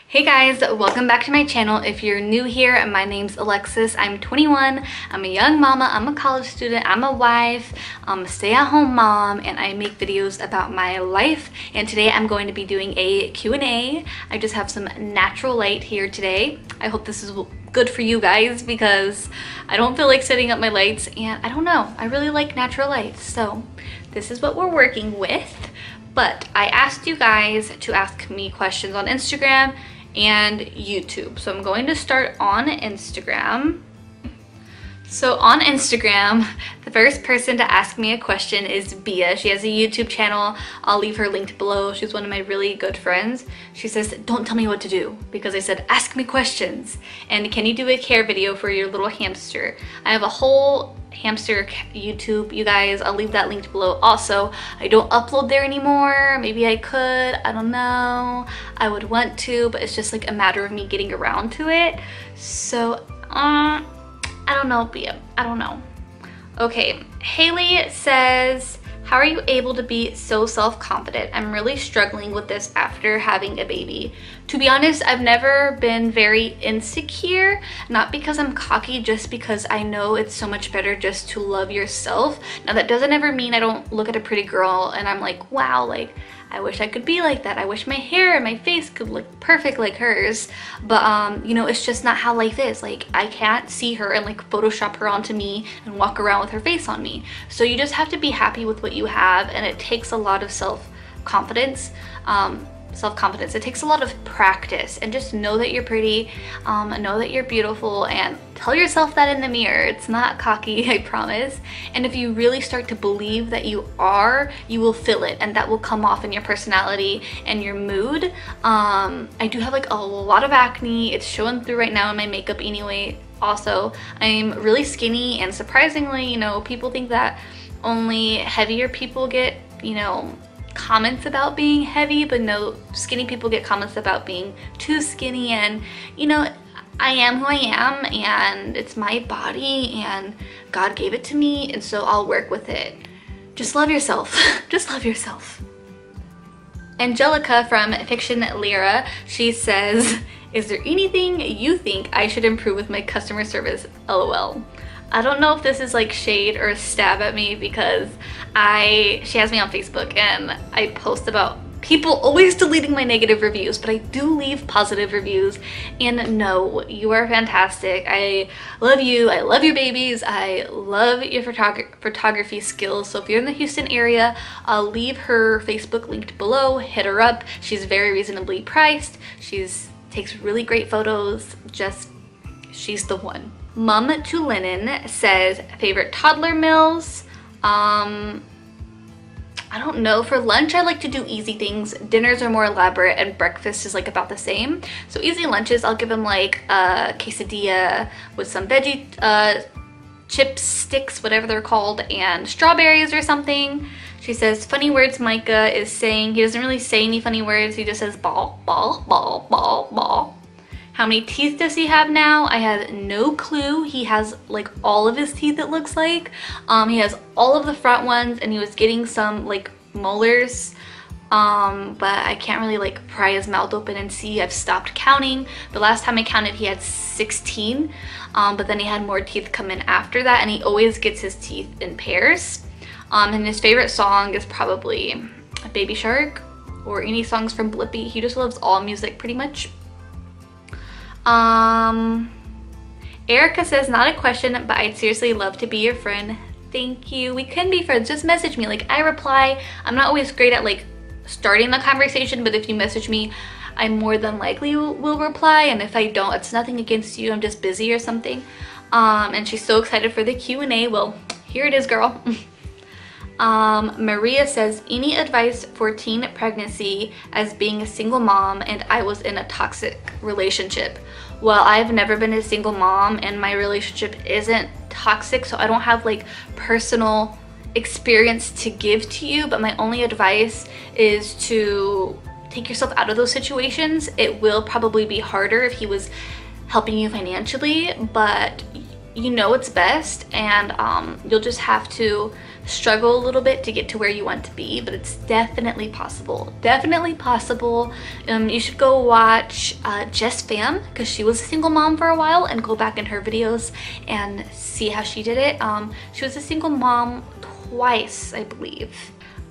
Hey guys, welcome back to my channel. If you're new here, my name's Alexis. I'm 21. I'm a young mama. I'm a college student. I'm a wife. I'm a stay-at-home mom, and I make videos about my life. And today I'm going to be doing a Q&A. I just have some natural light here today. I hope this is good for you guys because I don't feel like setting up my lights, and I don't know. I really like natural lights, so this is what we're working with. But I asked you guys to ask me questions on Instagram and YouTube. So I'm going to start on Instagram. So on Instagram, the first person to ask me a question is Bia. She has a YouTube channel. I'll leave her linked below. She's one of my really good friends. She says, don't tell me what to do, because I said, ask me questions. And can you do a care video for your little hamster? I have a whole hamster YouTube, you guys. I'll leave that linked below. Also, I don't upload there anymore. Maybe I could, I don't know. I would want to, but it's just like a matter of me getting around to it. So I don't know, Bia. I don't know. Okay, Haley says, how are you able to be so self-confident? I'm really struggling with this after having a baby. To be honest, I've never been very insecure, not because I'm cocky, just because I know it's so much better just to love yourself. Now that doesn't ever mean I don't look at a pretty girl and I'm like, wow, like I wish I could be like that. I wish my hair and my face could look perfect like hers. But you know, it's just not how life is. Like I can't see her and like Photoshop her onto me and walk around with her face on me. So you just have to be happy with what you have, and it takes a lot of self-confidence. It takes a lot of practice, and just know that you're pretty, know that you're beautiful, and tell yourself that in the mirror. It's not cocky, I promise. And if you really start to believe that you are, you will feel it, and that will come off in your personality and your mood. I do have like a lot of acne. It's showing through right now in my makeup anyway. Also, I'm really skinny, and surprisingly, you know, people think that only heavier people get, you know, comments about being heavy, but no, skinny people get comments about being too skinny. And you know, I am who I am, and it's my body, and God gave it to me, and so I'll work with it. Just love yourself. Just love yourself. Angelica from Fiction Lyra, she says, is there anything you think I should improve with my customer service? LOL. I don't know if this is like shade or a stab at me, because she has me on Facebook and I post about people always deleting my negative reviews, but I do leave positive reviews. And no, you are fantastic. I love you. I love your babies. I love your photography skills. So if you're in the Houston area, I'll leave her Facebook linked below. Hit her up. She's very reasonably priced. Takes really great photos. She's the one. Mum to Linen says, favorite toddler meals? I don't know. For lunch, I like to do easy things. Dinners are more elaborate, and breakfast is like about the same. So easy lunches, I'll give him like a quesadilla with some veggie chips, sticks, whatever they're called, and strawberries or something. She says, funny words Micah is saying. He doesn't really say any funny words. He just says ball, ball, ball, ball, ball. How many teeth does he have now? I have no clue. He has like all of his teeth, it looks like. He has all of the front ones, and he was getting some like molars. But I can't really like pry his mouth open and see. I've stopped counting. The last time I counted, he had 16. But then he had more teeth come in after that, and he always gets his teeth in pairs. And his favorite song is probably Baby Shark or any songs from Blippi. He just loves all music pretty much. Erica says, not a question, but I'd seriously love to be your friend. Thank you. We can be friends. Just message me. Like, I reply. I'm not always great at like starting the conversation, but if you message me, I more than likely will reply. And if I don't, it's nothing against you. I'm just busy or something. And she's so excited for the Q&A. Well, here it is, girl. Maria says, any advice for teen pregnancy as being a single mom and I was in a toxic relationship? Well, I've never been a single mom, and my relationship isn't toxic, so I don't have like personal experience to give to you, but my only advice is to take yourself out of those situations. It will probably be harder if he was helping you financially, but you know it's best, and you'll just have to struggle a little bit to get to where you want to be, but it's definitely possible. Definitely possible. You should go watch Jess Fam, because she was a single mom for a while, and go back in her videos and see how she did it. She was a single mom twice, I believe.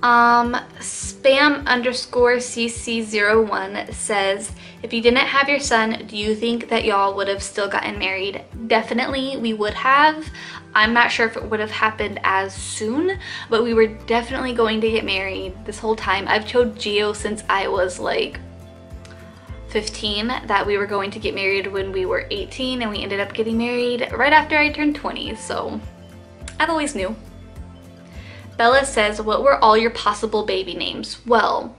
Spam_cc01 says, if you didn't have your son, do you think that y'all would have still gotten married? Definitely we would have. I'm not sure if it would have happened as soon, but we were definitely going to get married this whole time. I've told Gio since I was like 15 that we were going to get married when we were 18, and we ended up getting married right after I turned 20, so I've always knew. Bella says, what were all your possible baby names? Well,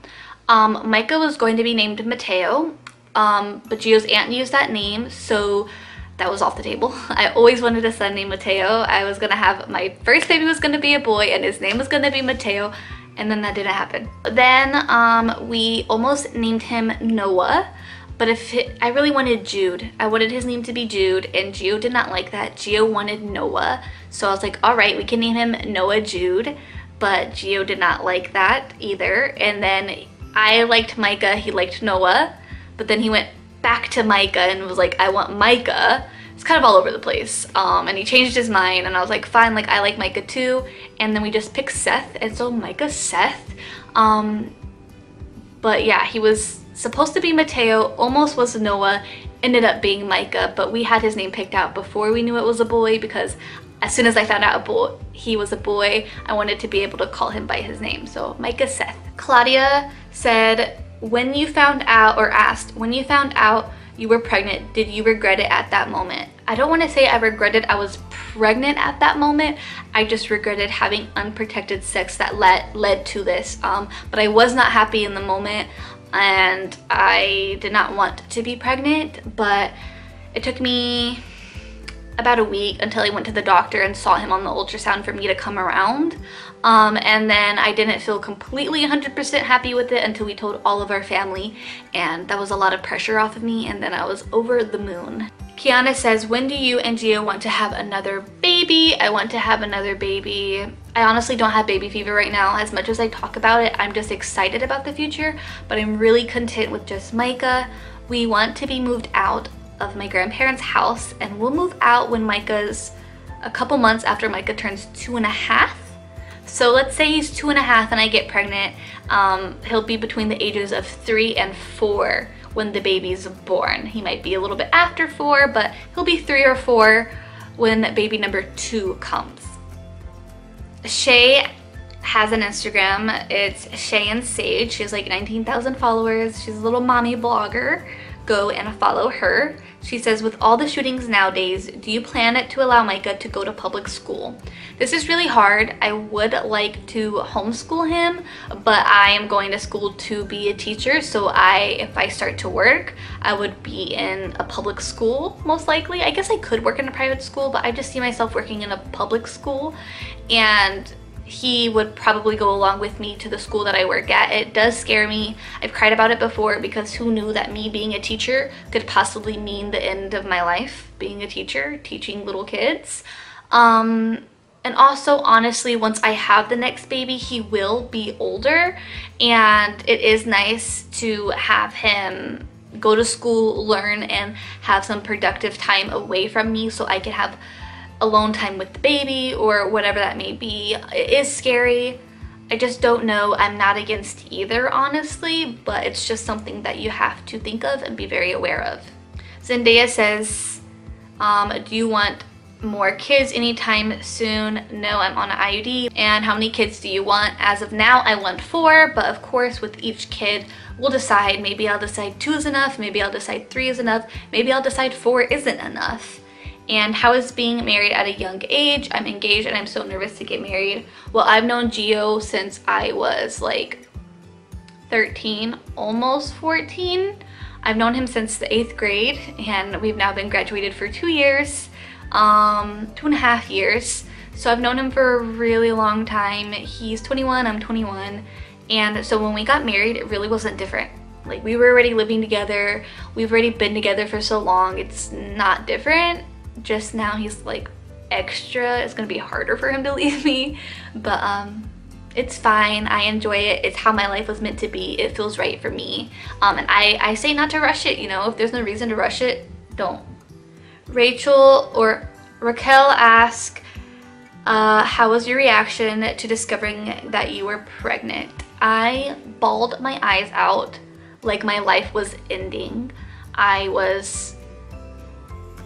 Micah was going to be named Mateo, but Gio's aunt used that name, so that was off the table. I always wanted a son named Mateo. I was gonna have, my first baby was gonna be a boy, and his name was gonna be Mateo, and then that didn't happen. Then we almost named him Noah, but I really wanted Jude. I wanted his name to be Jude, and Gio did not like that. Gio wanted Noah. So I was like, all right, we can name him Noah Jude, but Gio did not like that either. And then I liked Micah, he liked Noah, but then he went back to Micah and was like, I want Micah. It's kind of all over the place. And he changed his mind, and I was like, fine, like I like Micah too. And then we just picked Seth, and so Micah's Seth. But yeah, he was supposed to be Mateo, almost was Noah, ended up being Micah, but we had his name picked out before we knew it was a boy, because as soon as I found out he was a boy, I wanted to be able to call him by his name. So Micah Seth. Claudia said, when you found out, or asked, when you found out you were pregnant, did you regret it at that moment? I don't want to say I regretted I was pregnant at that moment. I just regretted having unprotected sex that led to this. But I was not happy in the moment, and I did not want to be pregnant, but it took me about a week until I went to the doctor and saw him on the ultrasound for me to come around. And then I didn't feel completely 100% happy with it until we told all of our family, and that was a lot of pressure off of me, and then I was over the moon. Kiana says, when do you and Gio want to have another baby? I want to have another baby. I honestly don't have baby fever right now. As much as I talk about it, I'm just excited about the future, but I'm really content with just Micah. We want to be moved out of my grandparents' house, and we'll move out when Micah's a couple months after Micah turns 2.5. So let's say he's 2.5 and I get pregnant. He'll be between the ages of 3 and 4 when the baby's born. He might be a little bit after 4, but he'll be 3 or 4 when baby number 2 comes. Shay has an Instagram. It's Shay and Sage. She has like 19,000 followers. She's a little mommy blogger. Go and follow her. She says, with all the shootings nowadays, do you plan to allow Micah to go to public school? This is really hard. I would like to homeschool him, but I am going to school to be a teacher, so if I start to work, I would be in a public school, most likely. I guess I could work in a private school, but I just see myself working in a public school, and he would probably go along with me to the school that I work at. It does scare me. I've cried about it before, because who knew that me being a teacher could possibly mean the end of my life, being a teacher, teaching little kids. And also, honestly, once I have the next baby, he will be older, and it is nice to have him go to school, learn, and have some productive time away from me so I can have alone time with the baby or whatever that may be. It is scary. I just don't know. I'm not against either, honestly, but it's just something that you have to think of and be very aware of. Zendaya says, do you want more kids anytime soon? No, I'm on an IUD. And how many kids do you want? As of now, I want 4, but of course with each kid, we'll decide. Maybe I'll decide 2 is enough, maybe I'll decide 3 is enough, maybe I'll decide 4 isn't enough. And how is being married at a young age? I'm engaged and I'm so nervous to get married. Well, I've known Gio since I was like 13, almost 14. I've known him since the 8th grade, and we've now been graduated for 2 years, 2.5 years. So I've known him for a really long time. He's 21, I'm 21. And so when we got married, it really wasn't different. Like, we were already living together. We've already been together for so long. It's not different. Just now he's like extra, it's gonna be harder for him to leave me. But it's fine. I enjoy it. It's how my life was meant to be. It feels right for me. And I say not to rush it, you know. If there's no reason to rush it, don't. Raquel asked, how was your reaction to discovering that you were pregnant? I bawled my eyes out like my life was ending. I was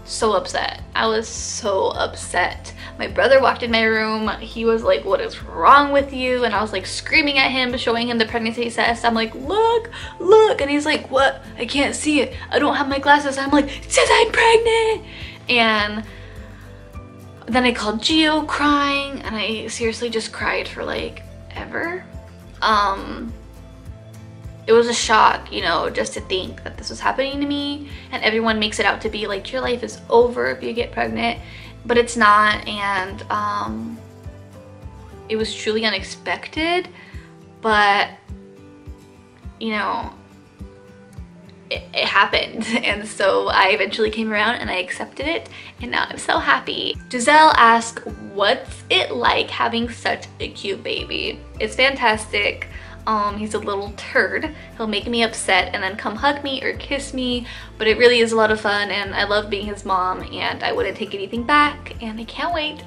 so upset. I was so upset. My brother walked in my room. He was like, what is wrong with you? And I was like screaming at him, showing him the pregnancy test. I'm like, look, look. And he's like, what? I can't see it. I don't have my glasses. I'm like, it says I'm pregnant. And then I called Gio crying, and I seriously just cried for like ever. It was a shock, you know, just to think that this was happening to me, and everyone makes it out to be like your life is over if you get pregnant, but it's not. And it was truly unexpected, but you know, it happened. And so I eventually came around and I accepted it, and now I'm so happy. Giselle asked, what's it like having such a cute baby? It's fantastic. He's a little turd. He'll make me upset and then come hug me or kiss me, but it really is a lot of fun, and I love being his mom, and I wouldn't take anything back, and I can't wait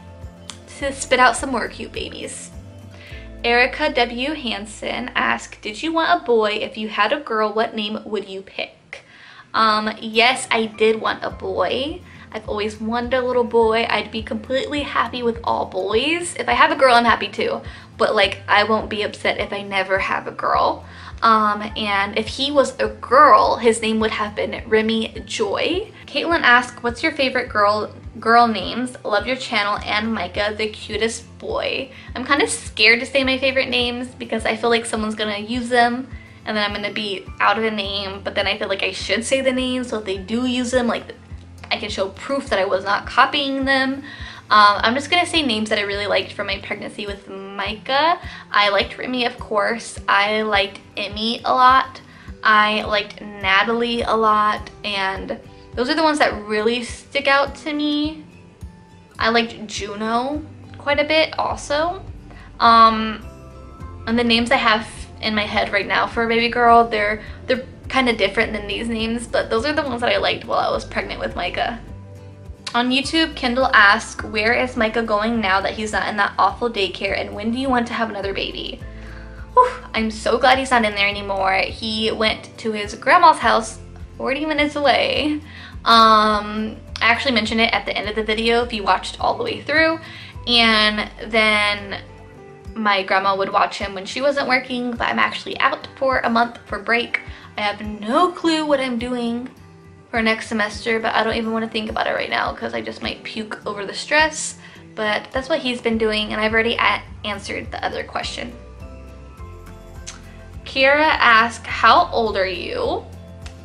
to spit out some more cute babies. Erica W. Hansen asked, did you want a boy? If you had a girl, what name would you pick? Yes, I did want a boy. I've always wanted a little boy. I'd be completely happy with all boys. If I have a girl, I'm happy too. But like, I won't be upset if I never have a girl. And if he was a girl, his name would have been Remy Joy. Caitlin asked, what's your favorite girl names? Love your channel, and Micah, the cutest boy. I'm kind of scared to say my favorite names because I feel like someone's gonna use them and then I'm gonna be out of a name, but then I feel like I should say the name, so if they do use them, like I can show proof that I was not copying them. I'm just gonna say names that I really liked from my pregnancy with Micah. I liked Remy, of course. I liked Emmy a lot. I liked Natalie a lot, and those are the ones that really stick out to me. I liked Juno quite a bit also. And the names I have in my head right now for a baby girl, they're kind of different than these names, but those are the ones that I liked while I was pregnant with Micah. On YouTube, Kendall asked, where is Micah going now that he's not in that awful daycare, and when do you want to have another baby? Whew, I'm so glad he's not in there anymore. He went to his grandma's house 40 minutes away. I actually mentioned it at the end of the video if you watched all the way through, and then my grandma would watch him when she wasn't working, but I'm actually out for a month for break. I have no clue what I'm doing for next semester, but I don't even want to think about it right now because I just might puke over the stress. But that's what he's been doing, and I've already answered the other question. Kira asked, how old are you?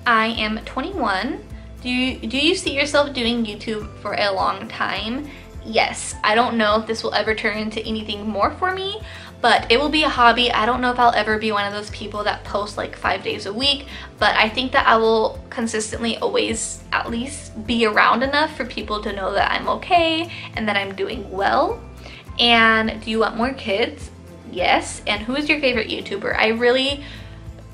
I am 21. Do you see yourself doing YouTube for a long time? Yes. I don't know if this will ever turn into anything more for me, but it will be a hobby. I don't know if I'll ever be one of those people that post like 5 days a week, but I think that I will consistently always at least be around enough for people to know that I'm okay and that I'm doing well. And do you want more kids? Yes. And who is your favorite YouTuber? I really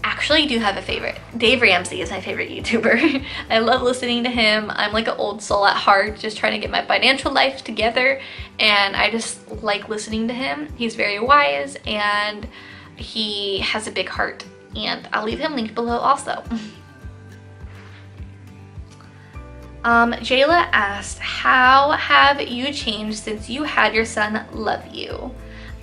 actually do have a favorite. Dave Ramsey is my favorite YouTuber. I love listening to him. I'm like an old soul at heart, just trying to get my financial life together, and I just like listening to him. He's very wise and he has a big heart, and I'll leave him linked below also. Jayla asked, how have you changed since you had your son? Love you.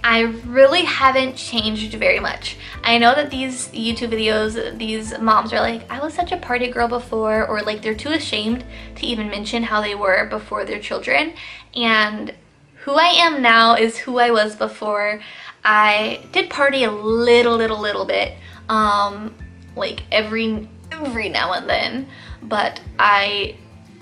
I really haven't changed very much. I know that these YouTube videos, these moms are like, I was such a party girl before, or like they're too ashamed to even mention how they were before their children. And who I am now is who I was before. I did party a little bit, like every now and then, but I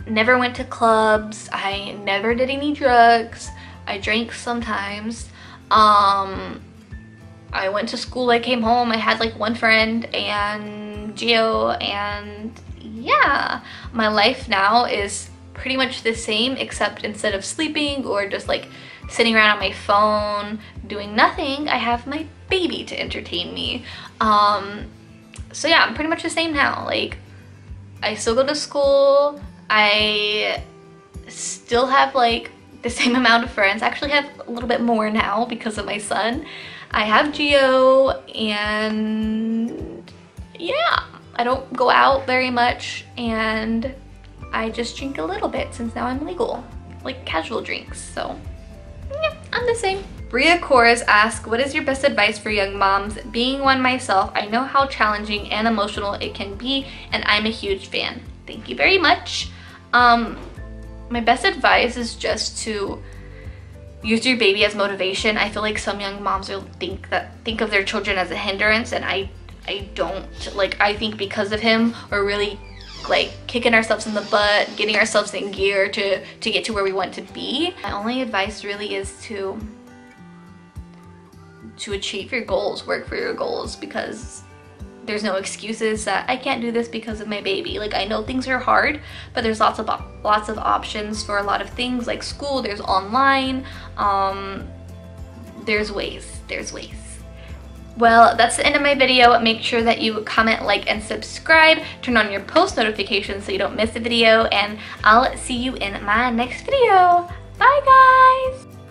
never went to clubs. I never did any drugs. I drank sometimes. I went to school, I came home, I had like one friend and Gio, and yeah, my life now is pretty much the same, except instead of sleeping or just like sitting around on my phone doing nothing, I have my baby to entertain me. So yeah, I'm pretty much the same now. Like, I still go to school, I still have like the same amount of friends. I actually have a little bit more now because of my son. I have Geo, and yeah, I don't go out very much, and I just drink a little bit since now I'm legal, like casual drinks. So yeah, I'm the same. Bria Kors asks, what is your best advice for young moms? Being one myself, I know how challenging and emotional it can be, and I'm a huge fan. Thank you very much. My best advice is just to use your baby as motivation. I feel like some young moms will think of their children as a hindrance, and I don't. Like, I think because of him, we're really like kicking ourselves in the butt, getting ourselves in gear to get to where we want to be. My only advice really is to achieve your goals, work for your goals, because there's no excuses that I can't do this because of my baby. Like, I know things are hard, but there's lots of options for a lot of things, like school, there's online, there's ways. Well, that's the end of my video. Make sure that you comment, like, and subscribe. Turn on your post notifications so you don't miss a video, and I'll see you in my next video. Bye, guys!